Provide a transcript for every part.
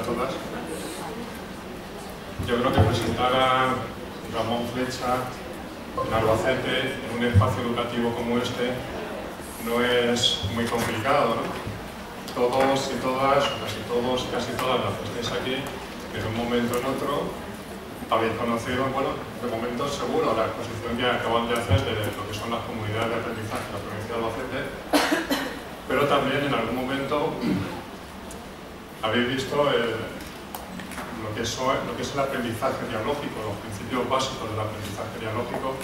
todas. Yo creo que presentar a Ramón Flecha en Albacete, en un espacio educativo como este, no es muy complicado, ¿no? Todos y todas, o casi todos, casi todas las que estáis aquí, en un momento o en otro, habéis conocido, bueno, de momento seguro, la exposición que acaban de hacer de lo que son las comunidades de aprendizaje de la provincia de Albacete, pero también en algún momento habéis visto lo que es el aprendizaje dialógico, los principios básicos del aprendizaje dialógico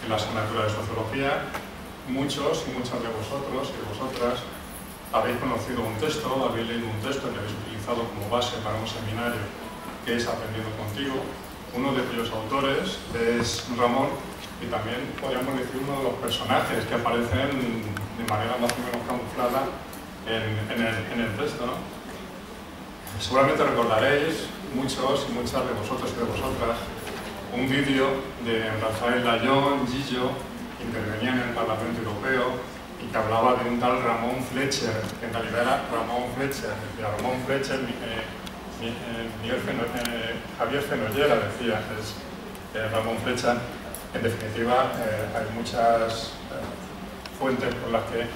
en la asignatura de Sociología. Muchos y muchas de vosotros y de vosotras habéis conocido un texto, habéis leído un texto que habéis utilizado como base para un seminario que es Aprendiendo Contigo. Uno de cuyos autores es Ramón y también podríamos decir uno de los personajes que aparecen de manera más o menos camuflada en el texto, ¿no? Seguramente recordaréis, muchos y muchas de vosotros y de vosotras, un vídeo de Rafael Layón, Gillo, que intervenía en el Parlamento Europeo y que hablaba de un tal Ramón Fletcher, que en realidad era Ramón Fletcher, decía Ramón Fletcher, Javier Fenollera decía, es Ramón Fletcher. En definitiva, hay muchas fuentes por las que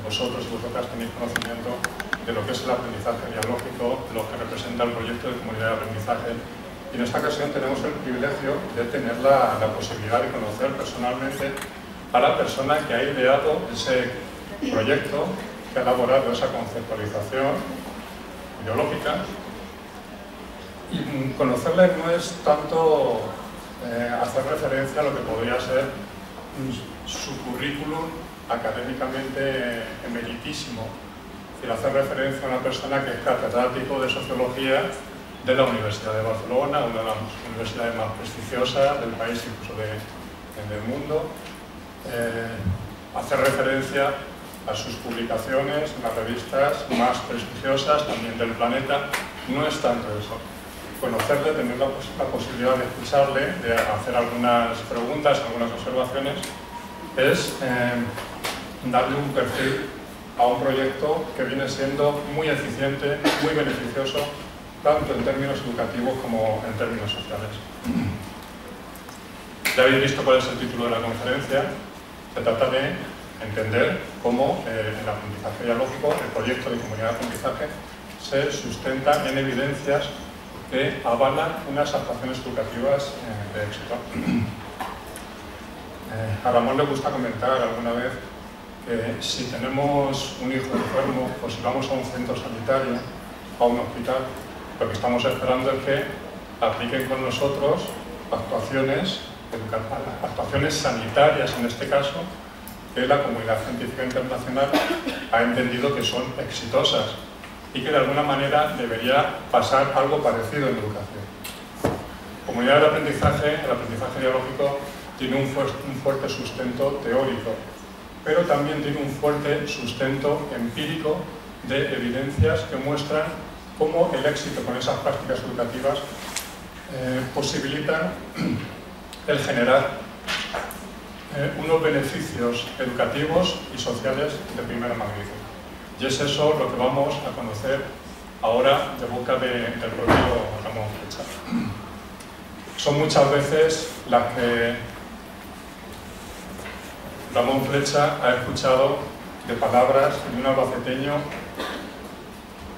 vosotros y vosotras tenéis conocimiento de lo que es el aprendizaje dialógico, de lo que representa el proyecto de comunidad de aprendizaje. Y en esta ocasión tenemos el privilegio de tener la posibilidad de conocer personalmente a la persona que ha ideado ese proyecto, que ha elaborado esa conceptualización ideológica. Y conocerle no es tanto hacer referencia a lo que podría ser su currículum académicamente emeritísimo. Es decir, hacer referencia a una persona que es catedrático de Sociología de la Universidad de Barcelona, una de las universidades más prestigiosas del país, incluso del mundo. Hacer referencia a sus publicaciones en las revistas más prestigiosas también del planeta. No es tanto eso. Conocerle, tener la posibilidad de escucharle, de hacer algunas preguntas, algunas observaciones, es darle un perfil a un proyecto que viene siendo muy eficiente, muy beneficioso, tanto en términos educativos como en términos sociales. Ya habéis visto cuál es el título de la conferencia. Se trata de entender cómo el aprendizaje dialógico, el proyecto de comunidad de aprendizaje, se sustenta en evidencias que avalan unas actuaciones educativas de éxito. A Ramón le gusta comentar alguna vez que si tenemos un hijo enfermo o si vamos a un centro sanitario, a un hospital, lo que estamos esperando es que apliquen con nosotros actuaciones sanitarias, en este caso, que la comunidad científica internacional ha entendido que son exitosas y que de alguna manera debería pasar algo parecido en educación. Comunidad del aprendizaje, el aprendizaje dialógico, tiene un fuerte sustento teórico, pero también tiene un fuerte sustento empírico de evidencias que muestran cómo el éxito con esas prácticas educativas posibilitan el generar unos beneficios educativos y sociales de primera magnitud. Y es eso lo que vamos a conocer ahora de boca del propio Ramón Flecha. Son muchas veces las que Ramón Flecha ha escuchado de palabras de un albaceteño,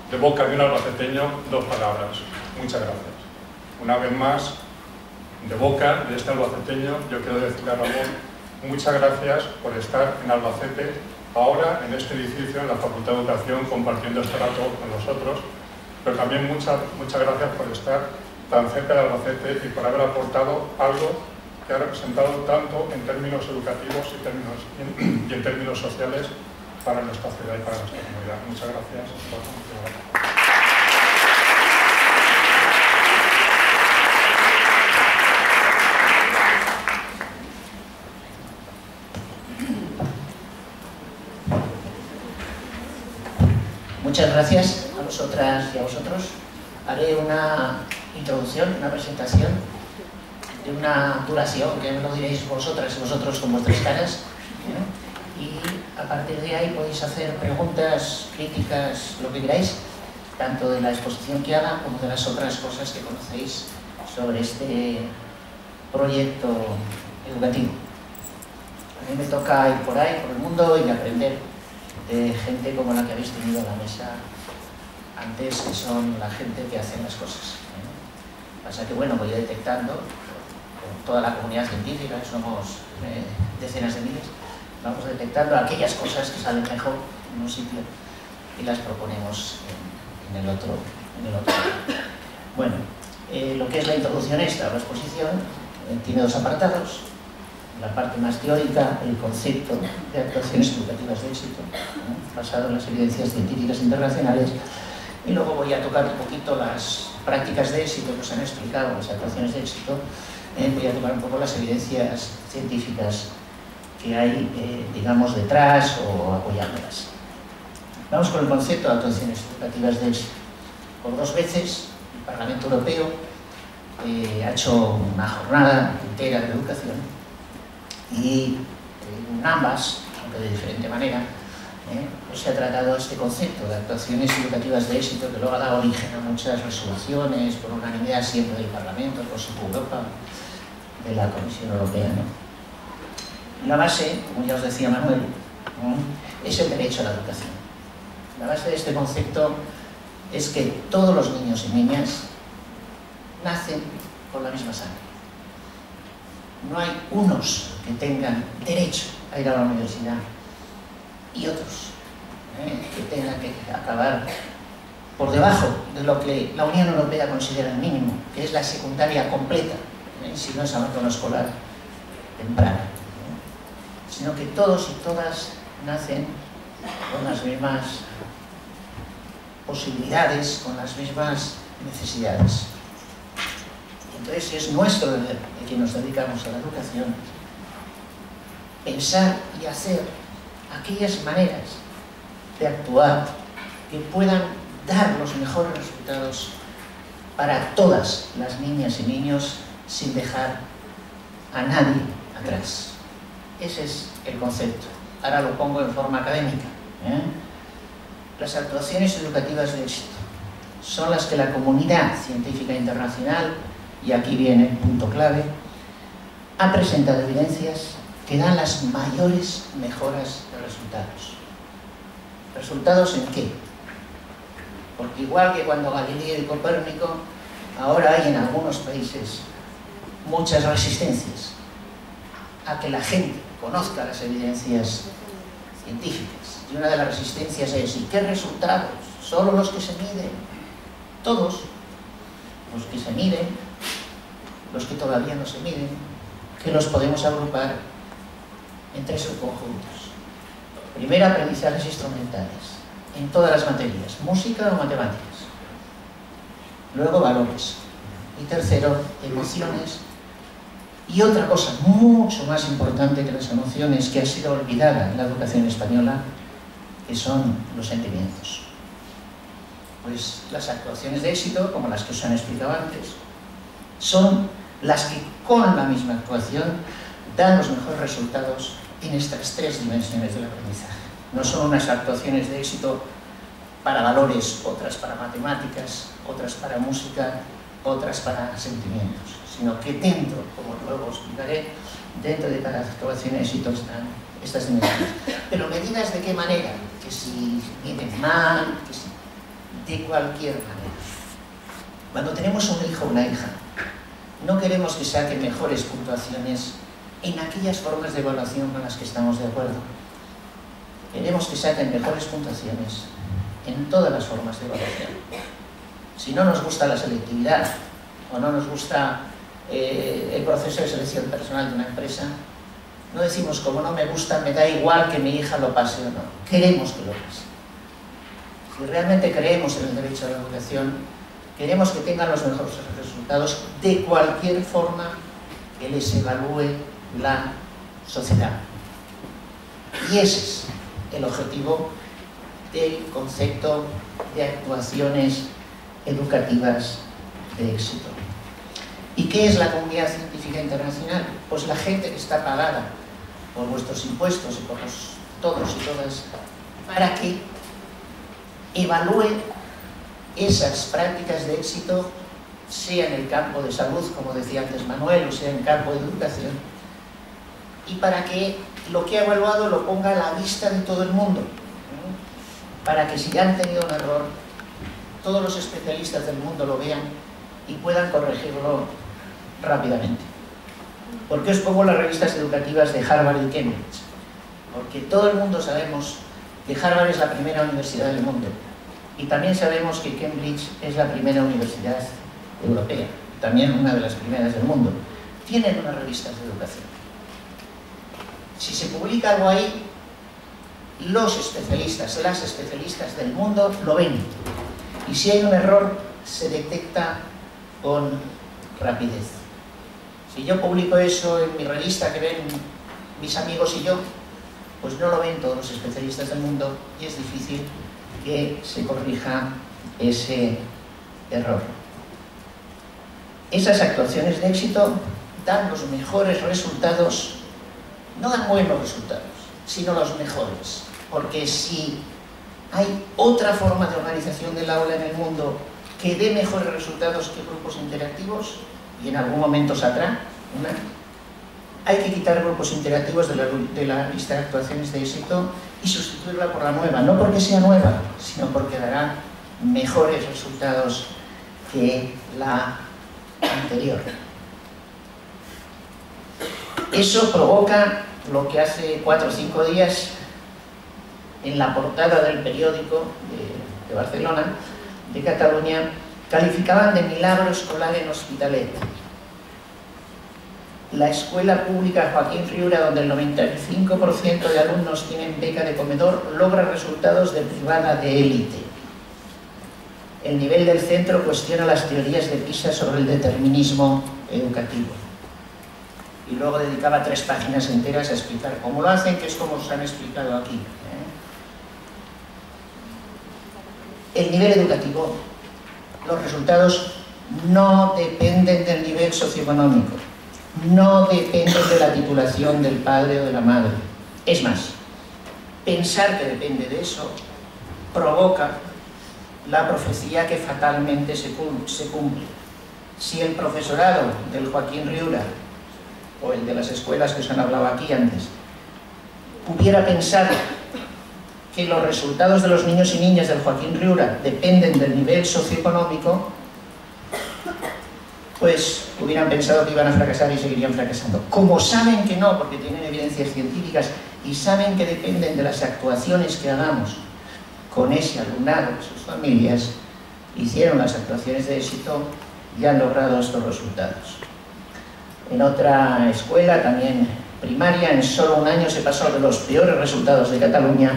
de boca de un albaceteño, dos palabras: muchas gracias. Una vez más, de boca de este albaceteño, yo quiero decirle a Ramón, muchas gracias por estar en Albacete, ahora en este edificio, en la Facultad de Educación, compartiendo este rato con nosotros, pero también muchas gracias por estar tan cerca de Albacete y por haber aportado algo que ha representado tanto en términos educativos y en términos sociales para nuestra ciudad y para nuestra comunidad. Muchas gracias. Muchas gracias a vosotras y a vosotros. Haré una introducción, una presentación de una duración que me lo diréis vosotras y vosotros con vuestras caras, ¿no? Y a partir de ahí podéis hacer preguntas, críticas, lo que queráis, tanto de la exposición que haga como de las otras cosas que conocéis sobre este proyecto educativo. A mí me toca ir por ahí, por el mundo, y aprender de gente como la que habéis tenido a la mesa antes, que son la gente que hace las cosas. Pasa que, bueno, voy detectando con toda la comunidad científica, somos decenas de miles, vamos detectando aquellas cosas que salen mejor en un sitio y las proponemos en el otro. Bueno, lo que es la introducción esta a la exposición tiene dos apartados. La parte más teórica, el concepto de actuaciones educativas de éxito, basado en las evidencias científicas internacionales, y luego voy a tocar un poquito las prácticas de éxito que os han explicado, las actuaciones de éxito. Voy a tocar un poco las evidencias científicas que hay, digamos, detrás o apoyándolas. Vamos con el concepto de actuaciones educativas de éxito. Por 2 veces el Parlamento Europeo ha hecho una jornada entera de educación y en ambas, aunque de diferente manera, pues se ha tratado este concepto de actuaciones educativas de éxito, que luego ha dado origen a muchas resoluciones por unanimidad siempre del Parlamento, por su Europa, de la Comisión Europea, ¿no? La base, como ya os decía Manuel, es el derecho a la educación. La base de este concepto es que todos los niños y niñas nacen con la misma sangre. No hay unos que tengan derecho a ir a la universidad y otros que tengan que acabar por debajo de lo que la Unión Europea considera el mínimo, que es la secundaria completa, si no es abandono escolar temprano, sino que todos y todas nacen con las mismas posibilidades, con las mismas necesidades. Entonces es nuestro deber, de que nos dedicamos a la educación, pensar y hacer aquellas maneras de actuar que puedan dar los mejores resultados para todas las niñas y niños, sin dejar a nadie atrás. Ese es el concepto. Ahora lo pongo en forma académica. Las actuaciones educativas de éxito son las que la comunidad científica internacional, y aquí viene el punto clave, ha presentado evidencias que dan las mayores mejoras de resultados. ¿Resultados en qué? Porque igual que cuando Galileo y Copérnico, ahora hay en algunos países muchas resistencias a que la gente conozca las evidencias científicas. Y una de las resistencias es: ¿y qué resultados? ¿Solo los que se miden? Todos los que se miden, los que todavía no se miden, que los podemos agrupar en 3 subconjuntos. Primero, aprendizajes instrumentales, en todas las materias, música o matemáticas. Luego, valores. Y tercero, emociones. Y otra cosa mucho más importante que las emociones, que ha sido olvidada en la educación española, que son los sentimientos. Pues las actuaciones de éxito, como las que os han explicado antes, son las que con la misma actuación dan los mejores resultados en estas 3 dimensiones del aprendizaje. No son unas actuaciones de éxito para valores, otras para matemáticas, otras para música, otras para sentimientos, sino que dentro, como luego os explicaré, dentro de cada actuación de éxito están estas dimensiones. Pero medidas de qué manera, que si miden mal, que si de cualquier manera. Cuando tenemos un hijo o una hija, no queremos que saquen mejores puntuaciones en aquellas formas de evaluación con las que estamos de acuerdo. Queremos que saquen mejores puntuaciones en todas las formas de evaluación. Si no nos gusta la selectividad o no nos gusta el proceso de selección personal de una empresa, no decimos: como no me gusta, me da igual que mi hija lo pase o no. Queremos que lo pase. Si realmente creemos en el derecho a la educación, queremos que tengan los mejores resultados de cualquier forma que les evalúe la sociedad. Y ese es el objetivo del concepto de actuaciones educativas de éxito. ¿Y qué es la comunidad científica internacional? Pues la gente que está pagada por vuestros impuestos y por todos y todas, para que evalúe esas prácticas de éxito, sea en el campo de salud, como decía antes Manuel, o sea en el campo de educación, y para que lo que ha evaluado lo ponga a la vista de todo el mundo, para que si han tenido un error, todos los especialistas del mundo lo vean y puedan corregirlo rápidamente. ¿Por qué os pongo las revistas educativas de Harvard y Cambridge? Porque todo el mundo sabemos que Harvard es la primera universidad del mundo y también sabemos que Cambridge es la primera universidad europea, también una de las primeras del mundo. Tienen unas revistas de educación. Si se publica algo ahí, los especialistas, las especialistas del mundo lo ven. Y si hay un error, se detecta con rapidez. Si yo publico eso en mi revista que ven mis amigos y yo, pues no lo ven todos los especialistas del mundo y es difícil que se corrija ese error. Esas actuaciones de éxito dan los mejores resultados, no dan buenos resultados, sino los mejores. Porque si hay otra forma de organización del aula en el mundo que dé mejores resultados que grupos interactivos, y en algún momento saldrá una, hay que quitar grupos interactivos de la lista de actuaciones de éxito y sustituirla por la nueva, no porque sea nueva, sino porque dará mejores resultados que la anterior. Eso provoca lo que hace 4 o 5 días en la portada del periódico de Barcelona, de Cataluña, calificaban de milagro escolar en Hospitalet. La escuela pública Joaquín Riura, donde el 95% de alumnos tienen beca de comedor, logra resultados de privada de élite. El nivel del centro cuestiona las teorías de PISA sobre el determinismo educativo. Y luego dedicaba 3 páginas enteras a explicar cómo lo hacen, que es como os han explicado aquí. El nivel educativo, los resultados no dependen del nivel socioeconómico, no dependen de la titulación del padre o de la madre. Es más, pensar que depende de eso provoca la profecía que fatalmente se cumple. Si el profesorado del Joaquín Riura o el de las escuelas que os han hablado aquí antes hubiera pensado que los resultados de los niños y niñas del Joaquín Riura dependen del nivel socioeconómico, pues hubieran pensado que iban a fracasar y seguirían fracasando. Como saben que no, porque tienen evidencias científicas y saben que dependen de las actuaciones que hagamos con ese alumnado y sus familias, hicieron las actuaciones de éxito y han logrado estos resultados. En otra escuela, también primaria, en solo un año se pasó de los peores resultados de Cataluña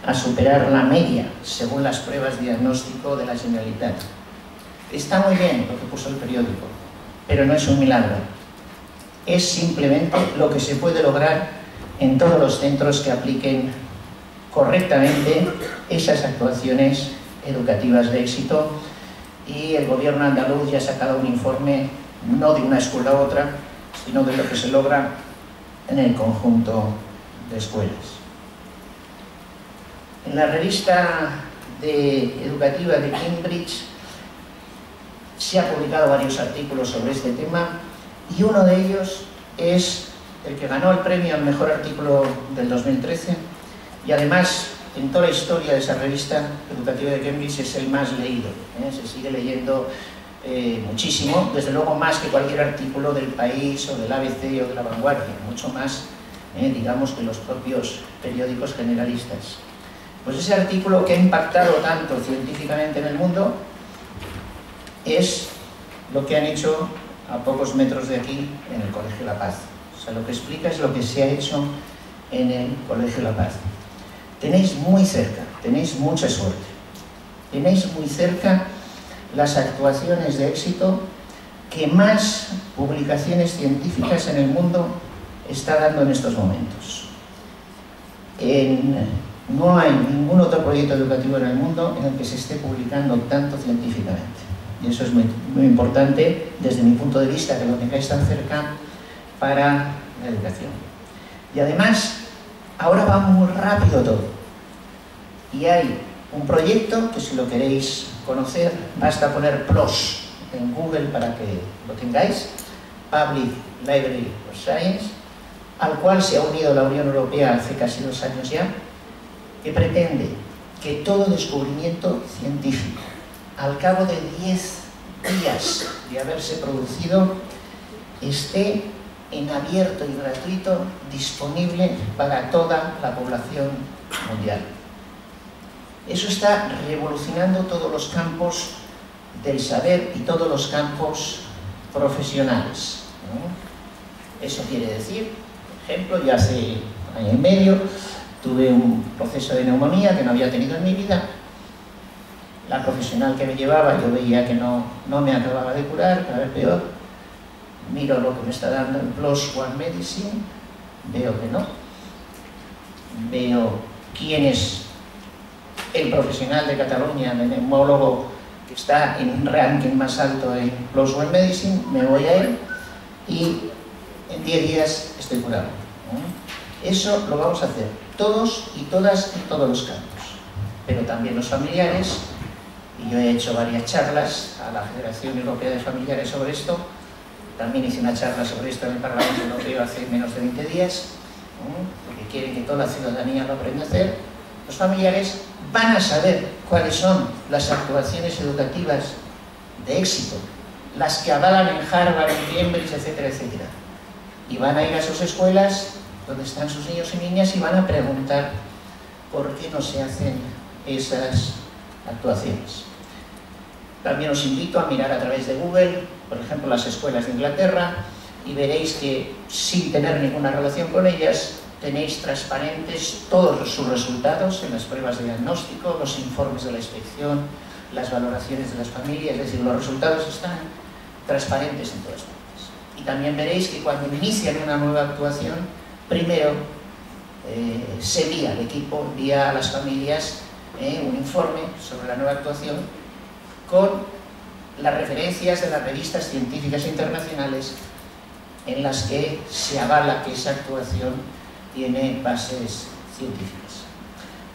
a superar la media, según las pruebas de diagnóstico de la Generalitat. Está muy bien lo que puso el periódico, pero no es un milagro. Es simplemente lo que se puede lograr en todos los centros que apliquen correctamente esas actuaciones educativas de éxito, y el gobierno andaluz ya ha sacado un informe, no de una escuela a otra, sino de lo que se logra en el conjunto de escuelas. En la revista educativa de Cambridge se han publicado varios artículos sobre este tema y uno de ellos es el que ganó el premio al mejor artículo del 2013 y además en toda la historia de esa revista educativa de Cambridge es el más leído. Se sigue leyendo muchísimo, desde luego más que cualquier artículo del País o del ABC o de La Vanguardia, mucho más, digamos, que los propios periódicos generalistas. Pues ese artículo que ha impactado tanto científicamente en el mundo es lo que han hecho a pocos metros de aquí en el Colegio La Paz. O sea, lo que explica es lo que se ha hecho en el Colegio La Paz. Tenéis muy cerca, tenéis mucha suerte, tenéis muy cerca las actuaciones de éxito que más publicaciones científicas en el mundo está dando en estos momentos. No hay ningún otro proyecto educativo en el mundo en el que se esté publicando tanto científicamente. Y eso es muy, muy importante desde mi punto de vista, que lo tengáis tan cerca para la educación. Y además, ahora va muy rápido todo. Y hay Un proyecto que, si lo queréis conocer, basta poner PLOS en Google para que lo tengáis, Public Library of Science, al cual se ha unido la Unión Europea hace casi 2 años ya, que pretende que todo descubrimiento científico, al cabo de 10 días de haberse producido, esté en abierto y gratuito, disponible para toda la población mundial. Eso está revolucionando todos los campos del saber y todos los campos profesionales, ¿no? Eso quiere decir, por ejemplo, ya hace 1 año y medio tuve un proceso de neumonía que no había tenido en mi vida. La profesional que me llevaba, yo veía que no me acababa de curar, cada vez peor. Miro lo que me está dando en PLOS One Medicine, veo que no. Veo quién es el profesional de Cataluña, el neumólogo que está en un ranking más alto en PLOS One Medicine, me voy a él y en 10 días estoy curado, ¿no? Eso lo vamos a hacer todos y todas en todos los campos, pero también los familiares, y yo he hecho varias charlas a la Federación Europea de Familiares sobre esto. También hice una charla sobre esto en el Parlamento Europeo hace menos de 20 días, porque quieren que toda la ciudadanía lo aprenda a hacer. Los familiares van a saber cuáles son las actuaciones educativas de éxito, las que avalan en Harvard, en Cambridge, etcétera, etcétera. Y van a ir a sus escuelas, donde están sus niños y niñas, y van a preguntar por qué no se hacen esas actuaciones. También os invito a mirar a través de Google, por ejemplo, las escuelas de Inglaterra, y veréis que, sin tener ninguna relación con ellas, tenéis transparentes todos sus resultados en las pruebas de diagnóstico, los informes de la inspección, las valoraciones de las familias, es decir, los resultados están transparentes en todas partes. Y también veréis que cuando inician una nueva actuación, primero se envía al equipo, envía a las familias un informe sobre la nueva actuación con las referencias de las revistas científicas internacionales en las que se avala que esa actuación tiene bases científicas.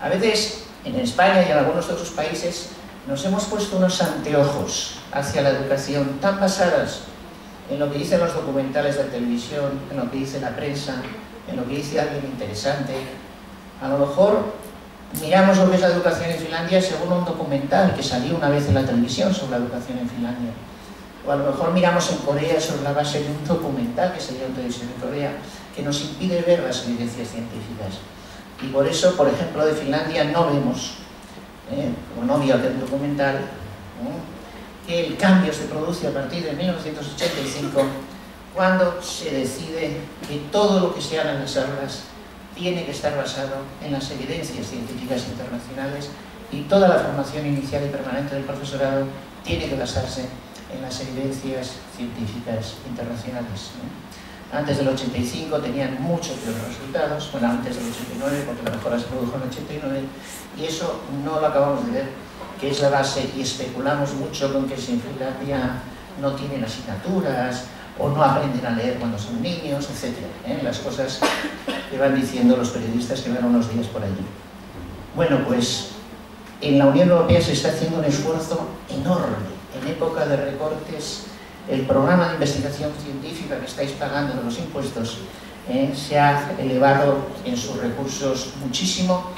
A veces, en España y en algunos otros países, nos hemos puesto unos anteojos hacia la educación tan basadas en lo que dicen los documentales de televisión, en lo que dice la prensa, en lo que dice alguien interesante. A lo mejor miramos lo que es la educación en Finlandia según un documental que salió una vez en la televisión sobre la educación en Finlandia. O a lo mejor miramos en Corea sobre la base de un documental que salió en televisión en Corea, que nos impide ver las evidencias científicas. Y por eso, por ejemplo, de Finlandia no vemos, como no vi aquel documental, que el cambio se produce a partir de 1985, cuando se decide que todo lo que se haga en las aulas tiene que estar basado en las evidencias científicas internacionales, y toda la formación inicial y permanente del profesorado tiene que basarse en las evidencias científicas internacionales. Antes del 85 tenían muchos peores resultados, bueno, antes del 89, porque la mejora se produjo en el 89, y eso no lo acabamos de ver, que es la base, y especulamos mucho con que si en Finlandia no tienen asignaturas, o no aprenden a leer cuando son niños, etc. Las cosas que van diciendo los periodistas que van unos días por allí. Bueno, pues en la Unión Europea se está haciendo un esfuerzo enorme. En época de recortes, el programa de investigación científica que estáis pagando de los impuestos se ha elevado en sus recursos muchísimo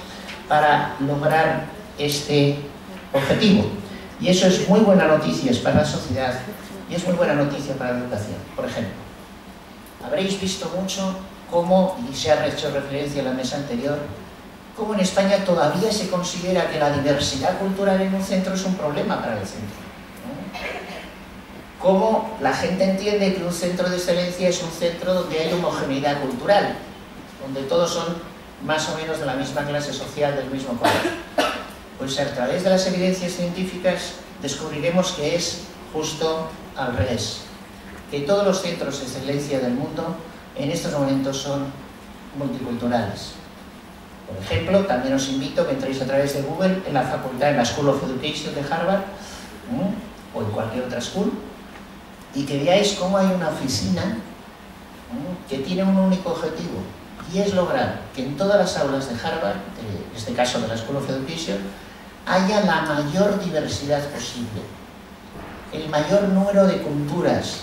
para lograr este objetivo. Y eso es muy buena noticia para la sociedad y es muy buena noticia para la educación. Por ejemplo, habréis visto mucho cómo, y se ha hecho referencia en la mesa anterior, cómo en España todavía se considera que la diversidad cultural en un centro es un problema para el centro. Cómo la gente entiende que un centro de excelencia es un centro donde hay homogeneidad cultural, donde todos son más o menos de la misma clase social, del mismo color. Pues a través de las evidencias científicas descubriremos que es justo al revés, que todos los centros de excelencia del mundo en estos momentos son multiculturales. Por ejemplo, también os invito a que entréis a través de Google en la facultad, en la School of Education de Harvard, o en cualquier otra school, y que veáis cómo hay una oficina que tiene un único objetivo, y es lograr que en todas las aulas de Harvard, en este caso de la School of Education, haya la mayor diversidad posible, el mayor número de culturas,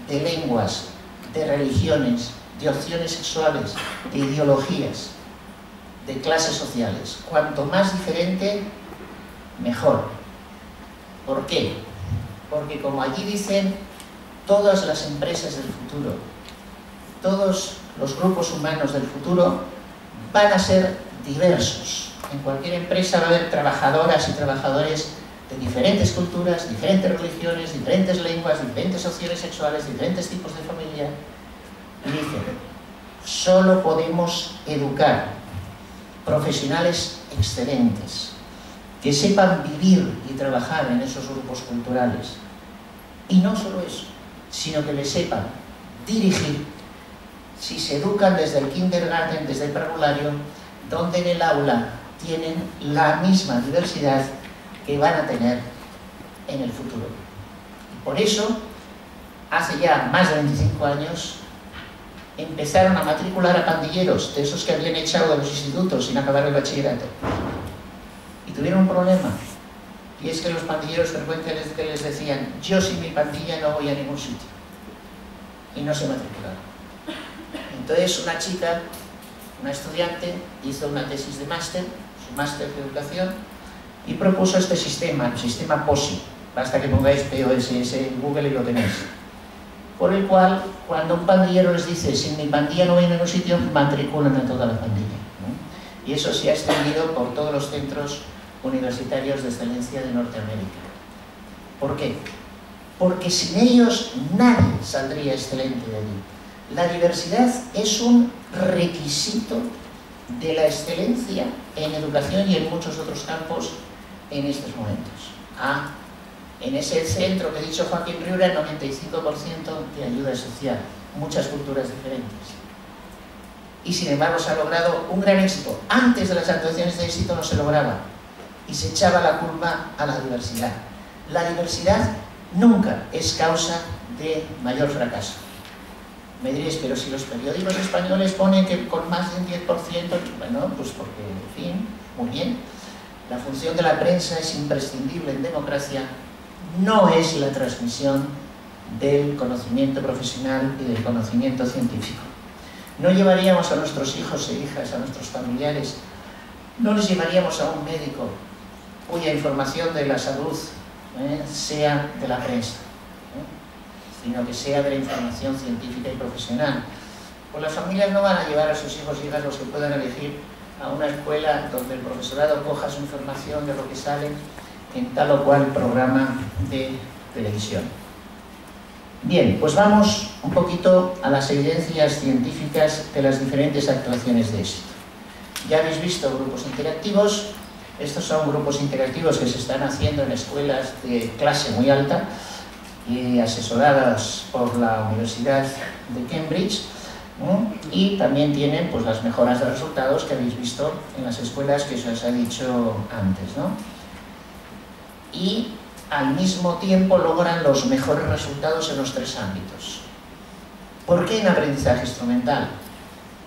de lenguas, de religiones, de opciones sexuales, de ideologías, de clases sociales. Cuanto más diferente, mejor. ¿Por qué? Porque como allí dicen, todas las empresas del futuro, todos los grupos humanos del futuro van a ser diversos. En cualquier empresa va a haber trabajadoras y trabajadores de diferentes culturas, diferentes religiones, diferentes lenguas, diferentes opciones sexuales, diferentes tipos de familia. Y dicen, solo podemos educar profesionales excelentes, que sepan vivir y trabajar en esos grupos culturales. Y no solo eso, sino que les sepan dirigir si se educan desde el kindergarten, desde el parvulario, donde en el aula tienen la misma diversidad que van a tener en el futuro. Y por eso, hace ya más de 25 años, empezaron a matricular a pandilleros, de esos que habían echado de los institutos sin acabar el bachillerato. Y tuvieron un problema, y es que los pandilleros frecuentemente les decían: yo sin mi pandilla no voy a ningún sitio. Y no se matricularon. Entonces una chica, una estudiante, hizo una tesis de máster, su máster de educación, y propuso este sistema, el sistema POSI, basta que pongáis POSS en Google y lo tenéis, por el cual, cuando un pandillero les dice: sin mi pandilla no voy a ningún sitio, matriculan a toda la pandilla, ¿no? Y eso se ha extendido por todos los centros universitarios de excelencia de Norteamérica. ¿Por qué? Porque sin ellos nadie saldría excelente de allí. La diversidad es un requisito de la excelencia en educación y en muchos otros campos en estos momentos. En ese centro que he dicho Joaquín Riura, 95% de ayuda social, muchas culturas diferentes. Y sin embargo se ha logrado un gran éxito. Antes de las actuaciones de éxito no se lograba y se echaba la culpa a la diversidad. La diversidad nunca es causa de mayor fracaso. Me diréis, pero si los periódicos españoles ponen que con más de un 10%, bueno, pues porque, en fin, muy bien. La función de la prensa es imprescindible en democracia, no es la transmisión del conocimiento profesional y del conocimiento científico. No llevaríamos a nuestros hijos e hijas, a nuestros familiares, no les llevaríamos a un médico cuya información de la salud sea de la prensa, sino que sea de la información científica y profesional. Pues las familias no van a llevar a sus hijos e hijas, los que puedan elegir, a una escuela donde el profesorado coja su información de lo que sale en tal o cual programa de televisión. Bien, pues vamos un poquito a las evidencias científicas de las diferentes actuaciones de éxito. Ya habéis visto grupos interactivos. Estos son grupos interactivos que se están haciendo en escuelas de clase muy alta y asesoradas por la Universidad de Cambridge, ¿no? Y también tienen pues las mejoras de resultados que habéis visto en las escuelas que se os ha dicho antes, ¿no? Y al mismo tiempo logran los mejores resultados en los tres ámbitos. ¿Por qué en aprendizaje instrumental?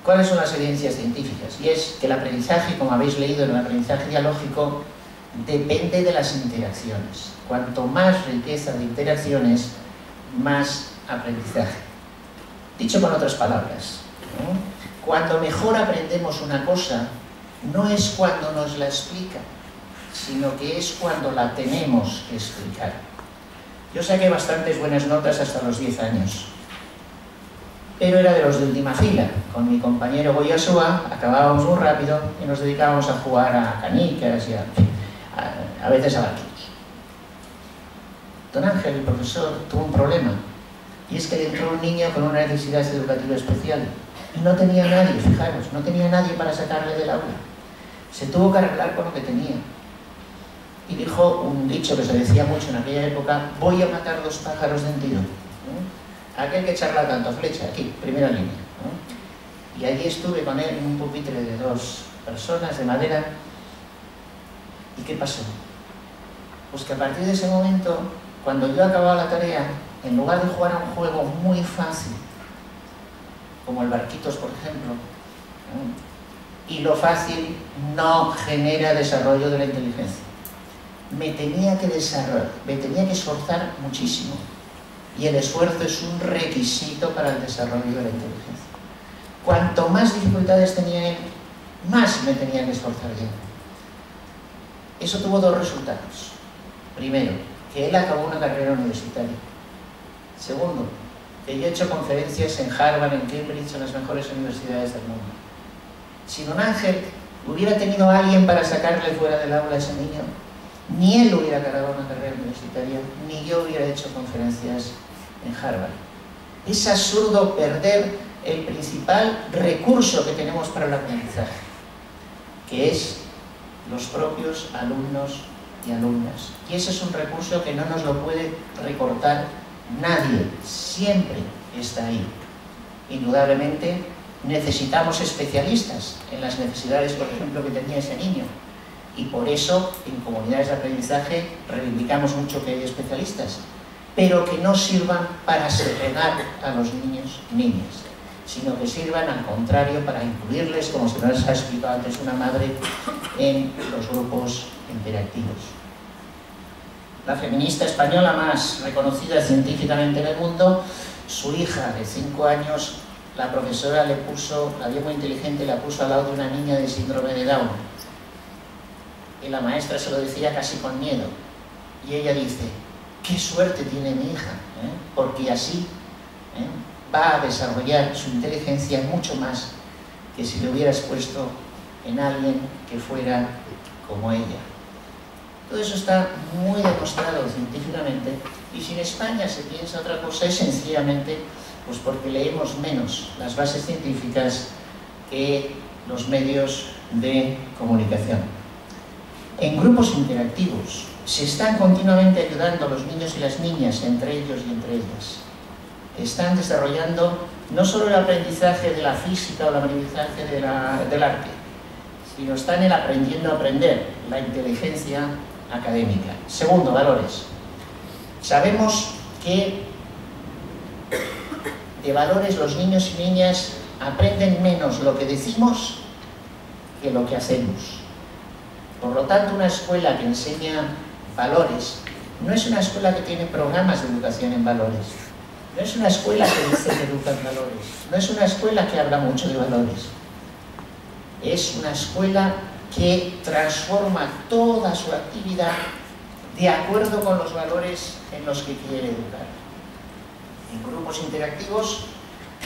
¿Cuáles son las evidencias científicas? Y es que el aprendizaje, como habéis leído en el aprendizaje dialógico, depende de las interacciones. Cuanto más riqueza de interacciones, más aprendizaje. Dicho con otras palabras, ¿no? Cuando mejor aprendemos una cosa, no es cuando nos la explican, sino que es cuando la tenemos que explicar. Yo saqué bastantes buenas notas hasta los 10 años, pero era de los de última fila. Con mi compañero Goyasua acabábamos muy rápido y nos dedicábamos a jugar a canicas y a veces a barquitos. Don Ángel, el profesor, tuvo un problema, y es que entró un niño con una necesidad educativa especial y no tenía nadie, fijaros, no tenía nadie para sacarle del aula. Se tuvo que arreglar con lo que tenía. Y dijo un dicho que se decía mucho en aquella época: voy a matar dos pájaros de un tiro. Aquel que charla tanto, flecha, aquí, primera línea, ¿no? Y allí estuve con él en un pupitre de 2 personas de madera. ¿Y qué pasó? Pues que a partir de ese momento, cuando yo acababa la tarea, en lugar de jugar a un juego muy fácil, como el Barquitos, por ejemplo, ¿no? Y lo fácil no genera desarrollo de la inteligencia. me tenía que esforzar muchísimo. Y el esfuerzo es un requisito para el desarrollo de la inteligencia. Cuanto más dificultades tenía él, más me tenía que esforzar yo. Eso tuvo dos resultados. Primero, que él acabó una carrera universitaria. Segundo, que yo he hecho conferencias en Harvard, en Cambridge, en las mejores universidades del mundo. Si don Ángel hubiera tenido a alguien para sacarle fuera del aula a ese niño, ni él hubiera acabado una carrera universitaria, ni yo hubiera hecho conferencias en Harvard. Es absurdo perder el principal recurso que tenemos para el aprendizaje, que es los propios alumnos y alumnas. Y ese es un recurso que no nos lo puede recortar nadie, siempre está ahí. Indudablemente necesitamos especialistas en las necesidades, por ejemplo, que tenía ese niño. Y por eso, en comunidades de aprendizaje, reivindicamos mucho que haya especialistas, pero que no sirvan para segregar a los niños y niñas, sino que sirvan, al contrario, para incluirles, como se nos ha explicado antes una madre, en los grupos interactivos. La feminista española más reconocida científicamente en el mundo, su hija de 5 años, la profesora la vio muy inteligente, la puso al lado de una niña de síndrome de Down. Y la maestra se lo decía casi con miedo. Y ella dice, qué suerte tiene mi hija, porque así va a desarrollar su inteligencia mucho más que si le hubieras puesto en alguien que fuera como ella. Todo eso está muy demostrado científicamente, y si en España se piensa otra cosa es sencillamente pues porque leemos menos las bases científicas que los medios de comunicación. En grupos interactivos se están continuamente ayudando los niños y las niñas entre ellos y entre ellas. Están desarrollando no solo el aprendizaje de la física o el aprendizaje del arte, sino están aprendiendo a aprender la inteligencia académica. Segundo, valores. Sabemos que de valores los niños y niñas aprenden menos lo que decimos que lo que hacemos. Por lo tanto, una escuela que enseña valores no es una escuela que tiene programas de educación en valores, no es una escuela que dice que educa en valores, no es una escuela que habla mucho de valores, es una escuela que transforma toda su actividad de acuerdo con los valores en los que quiere educar. En grupos interactivos,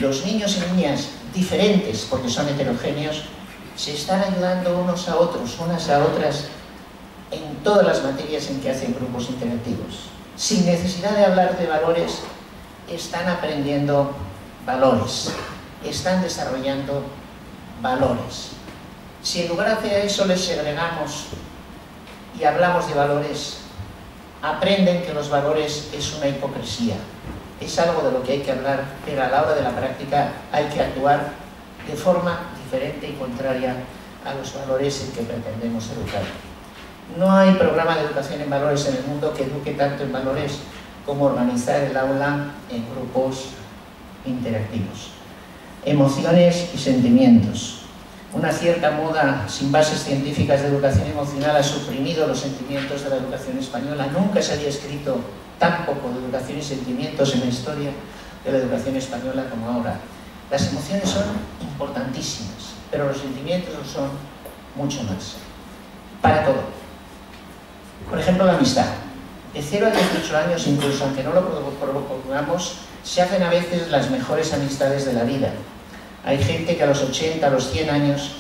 los niños y niñas diferentes, porque son heterogéneos, se están ayudando unos a otros, unas a otras, en todas las materias en que hacen grupos interactivos. Sin necesidad de hablar de valores, están aprendiendo valores, están desarrollando valores. Si en lugar de eso les segregamos y hablamos de valores, aprenden que los valores es una hipocresía, es algo de lo que hay que hablar, pero a la hora de la práctica hay que actuar de forma diferente y contraria a los valores en que pretendemos educar. No hay programa de educación en valores en el mundo que eduque tanto en valores como organizar el aula en grupos interactivos. Emociones y sentimientos. Una cierta moda sin bases científicas de educación emocional ha suprimido los sentimientos de la educación española. Nunca se había escrito tan poco de educación y sentimientos en la historia de la educación española como ahora. Las emociones son importantísimas, pero los sentimientos lo son mucho más. Para todo. Por ejemplo, la amistad. De 0 a 18 años, incluso aunque no lo propongamos, se hacen a veces las mejores amistades de la vida. Hay gente que a los 80, a los 100 años,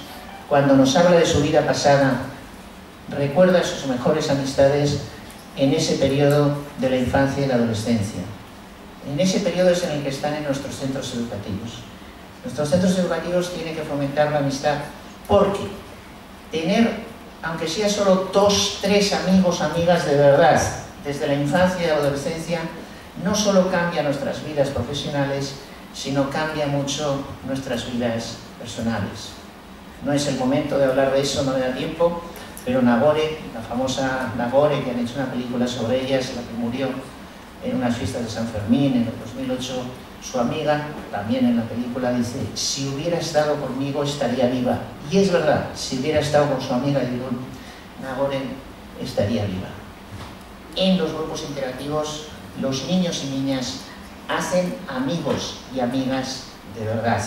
cuando nos habla de su vida pasada, recuerda sus mejores amistades en ese periodo de la infancia y la adolescencia. En ese periodo es en el que están en nuestros centros educativos. Nuestros centros educativos tienen que fomentar la amistad porque tener, aunque sea solo 2, 3 amigos, amigas de verdad, desde la infancia y la adolescencia, no solo cambia nuestras vidas profesionales, sino cambia mucho nuestras vidas personales. No es el momento de hablar de eso, no me da tiempo, pero Nagore, la famosa Nagore, que han hecho una película sobre ella, es la que murió en unas fiestas de San Fermín en el 2008, su amiga, también en la película, dice, si hubiera estado conmigo estaría viva. Y es verdad, si hubiera estado con su amiga Irún, Nagore estaría viva. en los grupos interactivos los niños y niñas hacen amigos y amigas de verdad.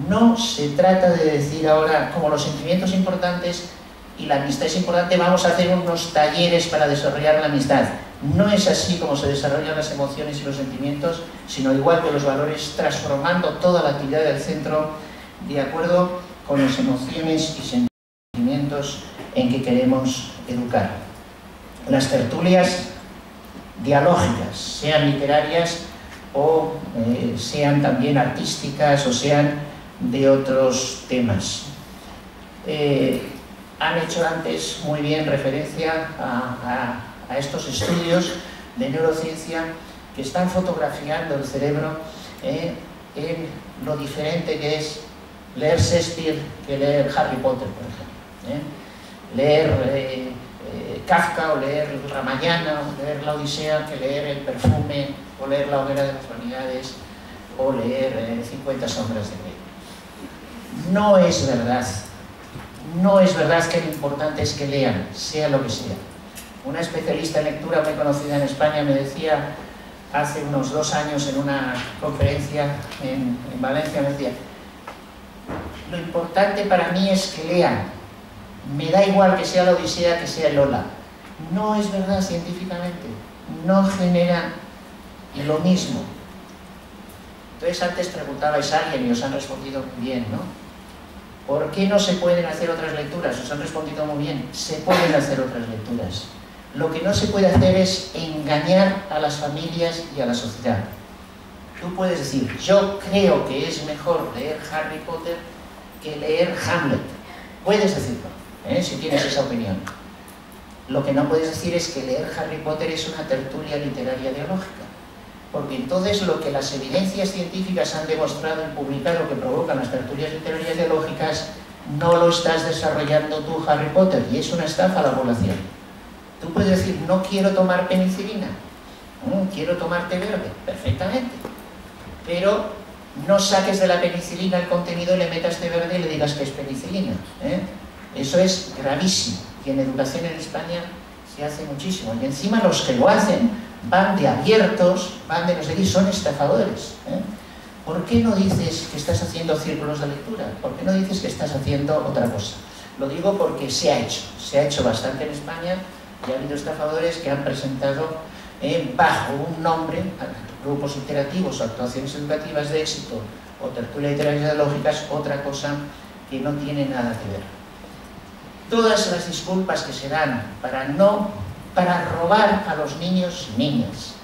No se trata de decir ahora, como los sentimientos importantes y la amistad es importante, vamos a hacer unos talleres para desarrollar la amistad. No es así como se desarrollan las emociones y los sentimientos, sino igual que los valores, transformando toda la actividad del centro de acuerdo con las emociones y sentimientos en que queremos educar. Las tertulias dialógicas, sean literarias o sean también artísticas o sean de otros temas. Han hecho antes muy bien referencia a estos estudios de neurociencia que están fotografiando el cerebro en lo diferente que es leer Shakespeare que leer Harry Potter, por ejemplo. Leer Kafka o leer el Ramayana o leer la Odisea que leer El perfume o leer La hoguera de las vanidades o leer 50 sombras de Grey. No es verdad. No es verdad que lo importante es que lean, sea lo que sea. Una especialista en lectura muy conocida en España me decía hace unos 2 años en una conferencia en Valencia, me decía: lo importante para mí es que lean. Me da igual que sea la Odisea, que sea Lola. No es verdad científicamente. No genera lo mismo. Entonces antes preguntabais a alguien y os han respondido bien, ¿no? ¿Por qué no se pueden hacer otras lecturas? Os han respondido muy bien. Se pueden hacer otras lecturas. Lo que no se puede hacer es engañar a las familias y a la sociedad. Tú puedes decir, yo creo que es mejor leer Harry Potter que leer Hamlet. Puedes decirlo, si tienes esa opinión. Lo que no puedes decir es que leer Harry Potter es una tertulia literaria dialógica. Porque entonces lo que las evidencias científicas han demostrado y publicado que provocan las tertulias literarias dialógicas, no lo estás desarrollando tú, Harry Potter, y es una estafa a la población. Tú puedes decir, no quiero tomar penicilina, quiero tomar té verde, perfectamente. Pero no saques de la penicilina el contenido y le metas té verde y le digas que es penicilina. Eso es gravísimo. Y en educación en España se hace muchísimo. Y encima los que lo hacen van de abiertos, van de no sé qué, son estafadores. ¿Por qué no dices que estás haciendo círculos de lectura? ¿Por qué no dices que estás haciendo otra cosa? Lo digo porque se ha hecho bastante en España y ha habido estafadores que han presentado bajo un nombre, grupos interactivos o actuaciones educativas de éxito o tertulias literarias dialógicas, otra cosa que no tiene nada que ver. Todas las disculpas que se dan para robar a los niños y niñas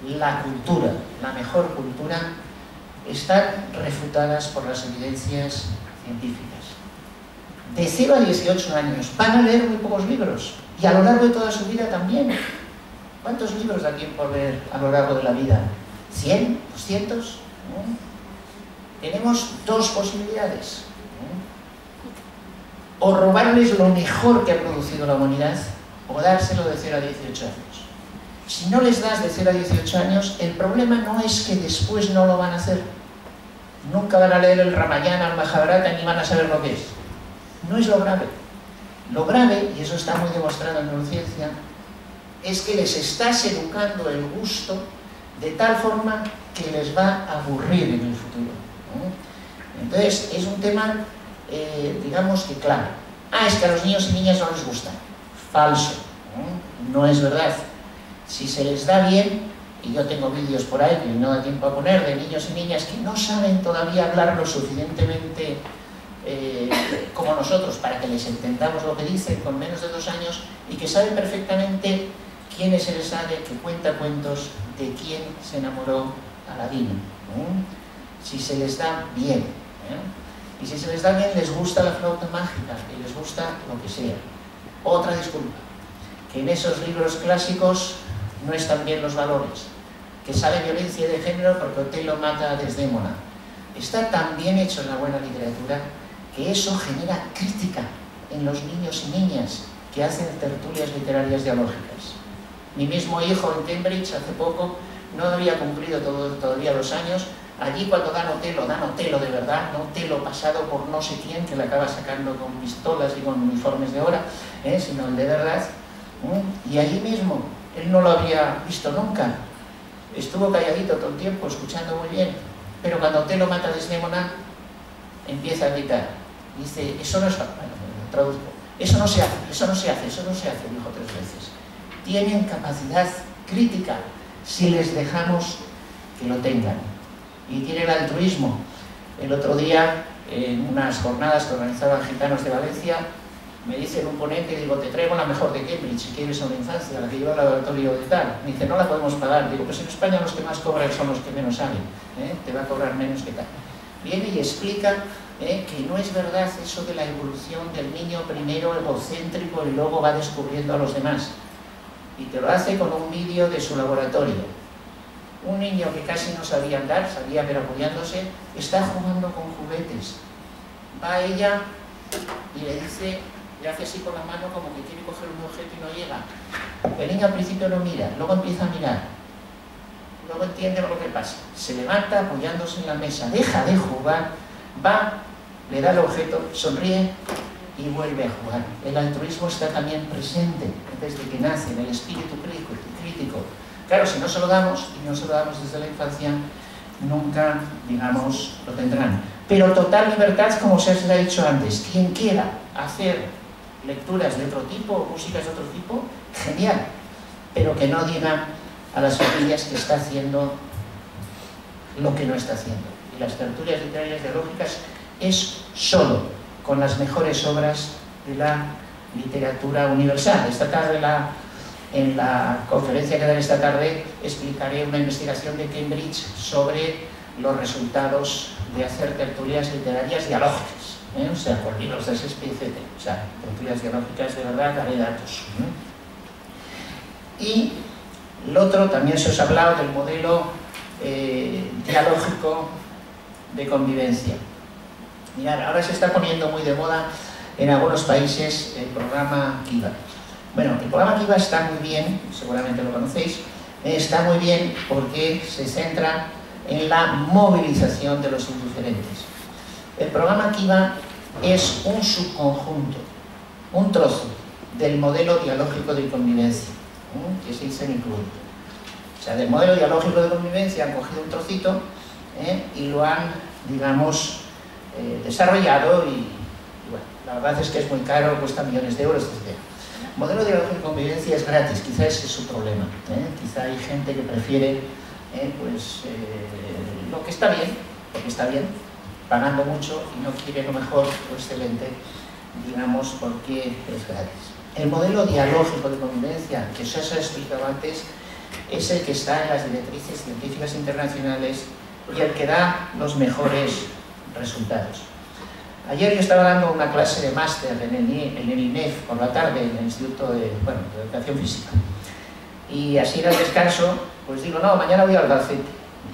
la cultura, la mejor cultura, están refutadas por las evidencias científicas. De 0 a 18 años van a leer muy pocos libros y a lo largo de toda su vida también. ¿Cuántos libros da tiempo a leer a lo largo de la vida? ¿100? ¿200? Tenemos 2 posibilidades. O robarles lo mejor que ha producido la humanidad, o dárselo de 0 a 18 años. Si no les das de 0 a 18 años, el problema no es que después no lo van a hacer. Nunca van a leer el Ramayana, el Mahabharata, ni van a saber lo que es. No es lo grave. Lo grave, y eso está muy demostrado en neurociencia, es que les estás educando el gusto de tal forma que les va a aburrir en el futuro. Entonces, es un tema, digamos que claro. Es que a los niños y niñas no les gusta. Falso. No es verdad. Si se les da bien, y yo tengo vídeos por ahí que no da tiempo a poner, de niños y niñas que no saben todavía hablar lo suficientemente como nosotros para que les entendamos lo que dicen con menos de 2 años y que saben perfectamente quién es el Sade que cuenta cuentos de quién se enamoró Aladino. Si se les da bien. Y si se les da bien, les gusta la flauta mágica y les gusta lo que sea. Otra disculpa, que en esos libros clásicos no están bien los valores, que sale violencia de género porque Otelo mata a Desdémona. Está tan bien hecho en la buena literatura que eso genera crítica en los niños y niñas que hacen tertulias literarias dialógicas. Mi mismo hijo en Cambridge hace poco no había cumplido todavía 2 años. Allí cuando dan Otelo de verdad, no Otelo pasado por no sé quién que le acaba sacando con pistolas y con uniformes de hora, sino el de verdad. Y allí mismo, él no lo había visto nunca. Estuvo calladito todo el tiempo, escuchando muy bien, pero cuando Otelo mata a Desdémona, empieza a gritar. Dice, eso no es... Bueno, traduzco. Eso no se hace, eso no se hace, eso no se hace, dijo 3 veces. Tienen capacidad crítica si les dejamos que lo tengan. Y tienen altruismo. El otro día, en unas jornadas que organizaban gitanos de Valencia, me dice un ponente, digo, te traigo la mejor de Cambridge, si quieres una infancia, la que lleva al laboratorio de tal. Me dice, no la podemos pagar. Digo, pues en España los que más cobran son los que menos saben. Te va a cobrar menos que tal. Viene y explica que no es verdad eso de la evolución del niño primero egocéntrico y luego va descubriendo a los demás. Y te lo hace con un vídeo de su laboratorio. Un niño que casi no sabía andar, sabía pero apoyándose, está jugando con juguetes. Va a ella y le dice, le hace así con la mano como que quiere coger un objeto y no llega. El niño al principio no mira, luego empieza a mirar. Luego entiende lo que pasa. Se levanta apoyándose en la mesa, deja de jugar, va, le da el objeto, sonríe y vuelve a jugar. El altruismo está también presente desde que nace, en el espíritu crítico. Claro, si no se lo damos, y no se lo damos desde la infancia, nunca, digamos, lo tendrán. Pero total libertad, como se os ha dicho antes. Quien quiera hacer lecturas de otro tipo, músicas de otro tipo, genial. Pero que no diga a las familias que está haciendo lo que no está haciendo. Y las tertulias literarias dialógicas es solo con las mejores obras de la literatura universal. Esta tarde en la conferencia que daré esta tarde explicaré una investigación de Cambridge sobre los resultados de hacer tertulias literarias dialógicas, o sea, con libros de Shakespeare, etc. O sea, tertulias dialógicas de verdad, daré datos. Y lo otro, también se os ha hablado del modelo dialógico de convivencia. Mirad, ahora se está poniendo muy de moda en algunos países el programa Kiva. Bueno, el programa Kiva está muy bien, seguramente lo conocéis, está muy bien porque se centra en la movilización de los indiferentes. El programa Kiva es un subconjunto, un trozo del modelo dialógico de convivencia, que se dice en incluir. O sea, del modelo dialógico de convivencia han cogido un trocito y lo han, digamos, desarrollado y bueno, la verdad es que es muy caro, cuesta millones de euros, etc. El modelo dialógico de convivencia es gratis, quizá ese es su problema. Quizá hay gente que prefiere lo que está bien, porque está bien, pagando mucho y no quiere lo mejor o excelente, digamos, porque es gratis. El modelo dialógico de convivencia, que os he explicado antes, es el que está en las directrices científicas internacionales y el que da los mejores resultados. Ayer yo estaba dando una clase de máster en el INEF por la tarde, en el Instituto de Educación Física. Y así en el descanso, pues digo, no, mañana voy al Albacete.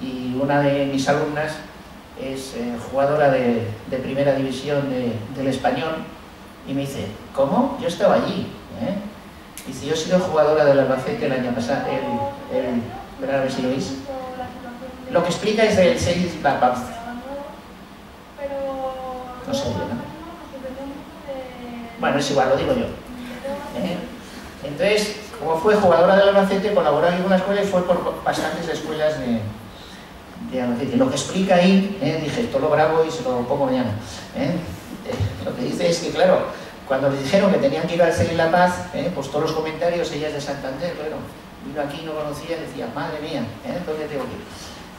Y una de mis alumnas es jugadora de primera división del Español y me dice, ¿cómo? Yo estaba allí. Dice, yo he sido jugadora del Albacete el año pasado, a ver si lo veis. Lo que explica es del Seis Papá. No sé, ¿no? Bueno, es igual, lo digo yo. Entonces, como fue jugadora del Albacete, colaboró en una escuela y fue por bastantes escuelas de Albacete. Lo que explica ahí, dije, esto lo grabo y se lo pongo mañana. Lo que dice es que, claro, cuando le dijeron que tenían que ir al CEI La Paz, pues todos los comentarios, ella es de Santander, claro, vino aquí, no conocía, decía, madre mía, ¿dónde tengo que ir?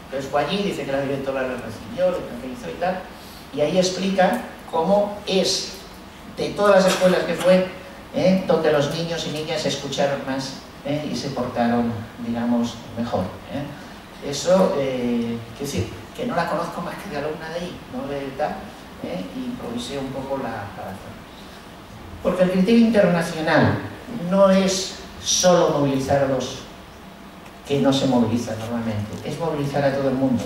Entonces fue allí, dice que la directora la recibió, lo tranquilizó y tal, y ahí explica cómo es, de todas las escuelas que fue, donde los niños y niñas se escucharon más y se portaron, digamos, mejor. Eso, quiero decir, que no la conozco más que de alumna de ahí, no de tal, y improvisé un poco la razón. Porque el criterio internacional no es solo movilizar a los que no se movilizan normalmente, es movilizar a todo el mundo.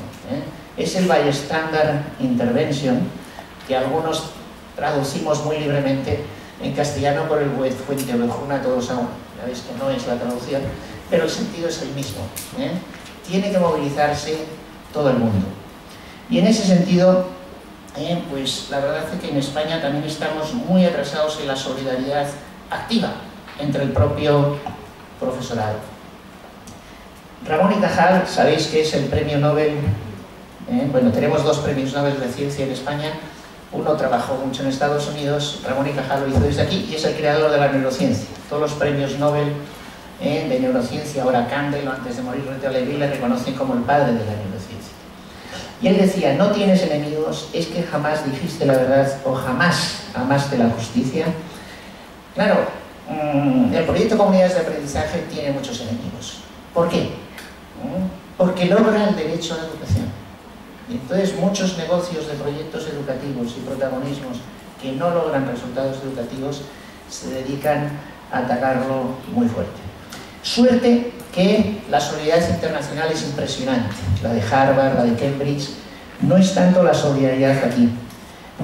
Es el bystander intervention, que algunos traducimos muy libremente en castellano por el fuente ovejuna todos a uno. Ya veis que no es la traducción, pero el sentido es el mismo. Tiene que movilizarse todo el mundo. Y en ese sentido, pues la verdad es que en España también estamos muy atrasados en la solidaridad activa. entre el propio profesorado. Ramón y Cajal, sabéis que es el premio Nobel, bueno, tenemos 2 premios Nobel de ciencia en España, uno trabajó mucho en Estados Unidos, Ramón y Cajal lo hizo desde aquí, y es el creador de la neurociencia. Todos los premios Nobel de neurociencia, ahora Campbell, antes de morir Rita Levy, le reconocen como el padre de la neurociencia. Y él decía, no tienes enemigos, es que jamás dijiste la verdad o jamás amaste la justicia. Claro, el proyecto Comunidades de Aprendizaje tiene muchos enemigos. ¿Por qué? Porque logra el derecho a la educación. Y entonces muchos negocios de proyectos educativos y protagonismos que no logran resultados educativos se dedican a atacarlo muy fuerte. Suerte que la solidaridad internacional es impresionante, la de Harvard, la de Cambridge. No es tanto la solidaridad aquí.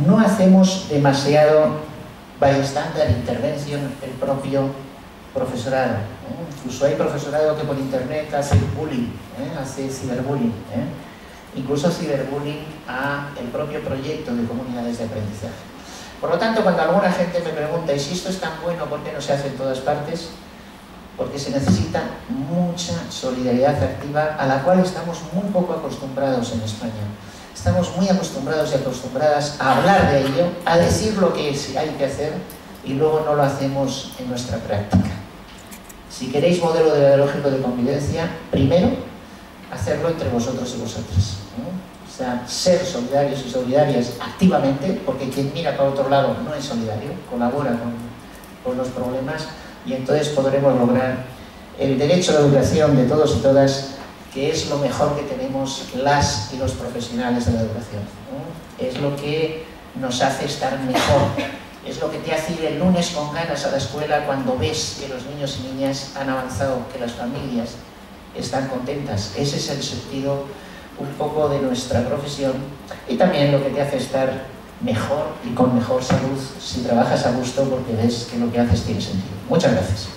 No hacemos demasiado bystander intervention el propio profesorado. Incluso hay profesorado que por internet hace bullying, hace ciberbullying. Incluso ciberbullying a el propio proyecto de comunidades de aprendizaje. Por lo tanto, cuando alguna gente me pregunta, ¿y si esto es tan bueno, por qué no se hace en todas partes? Porque se necesita mucha solidaridad activa a la cual estamos muy poco acostumbrados en España. Estamos muy acostumbrados y acostumbradas a hablar de ello, a decir lo que hay que hacer y luego no lo hacemos en nuestra práctica. Si queréis modelo dialógico de convivencia, primero, hacerlo entre vosotros y vosotras. O sea, ser solidarios y solidarias activamente, porque quien mira para otro lado no es solidario, colabora con los problemas, y entonces podremos lograr el derecho a la educación de todos y todas, que es lo mejor que tenemos las y los profesionales de la educación. Es lo que nos hace estar mejor, es lo que te hace ir el lunes con ganas a la escuela cuando ves que los niños y niñas han avanzado, que las familias están contentas. Ese es el sentido un poco de nuestra profesión, y también lo que te hace estar mejor y con mejor salud si trabajas a gusto, porque ves que lo que haces tiene sentido. Muchas gracias.